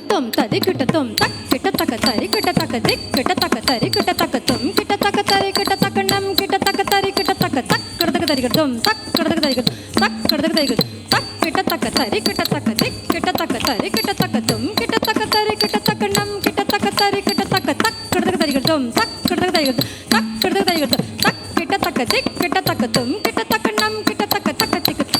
तुम तदि किट तुम तक किट तक तरि किट तक दिक किट तक तरि किट तक तुम किट तक तरि किट तक नम किट तक तरि किट तक तक किट तक तरि किट तुम तक किट तक तरि किट तक किट तक तरि किट तक किट तक तरि किट तक दिक किट तक तरि किट तक तुम किट तक तरि किट तक नम किट तक तरि किट तक तक किट तक तरि किट तुम तक किट तक तरि किट तक किट तक तरि किट तक किट तक दिक किट तक तुम किट तक नम किट तक तक दिक तक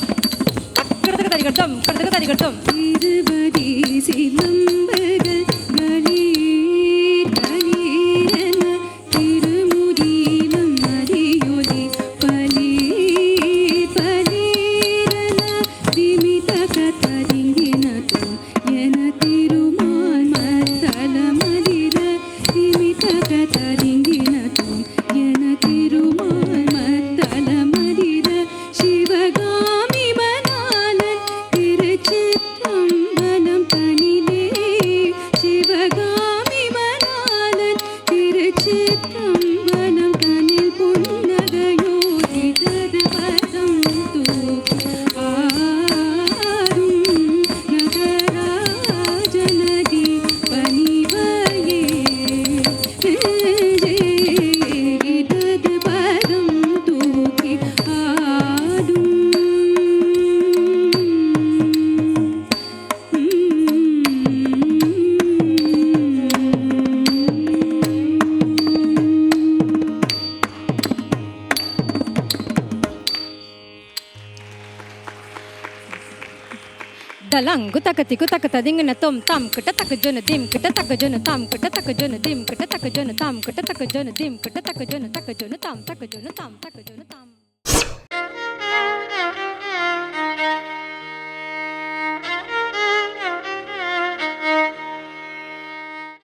किट तक तरि किट तुम किट तक तरि किट तुम இருபதி சிலம்பர்கள் களீர் களீரென திருமுடியிலும் மதியொலி பலீர் பலீரென திமிதக தரிங்கினதும் என திருமால் மத்தலமதிர திமிதக தரிங்கினதும் என திருமால் மத்தலமதிர சிவகாமி மணாளன் திருச்சிற்றம்பலம் தனிலே சிவகாமி மணாளன் திருச்சிற்றம்பலம் தனில் புன்னகையோதி தருவதம் தூக்கும் நகராஜனதி பணிவையே இடது பதம் தூக்கி ஆடும் दलंगु तक तिकु तक तदिंग न तुम तम किट तक जुन दिम किट तक जुन तम किट तक जुन दिम किट तक जुन तम किट तक जुन दिम किट तक जुन तक जुन तम तक जुन तम तक जुन तम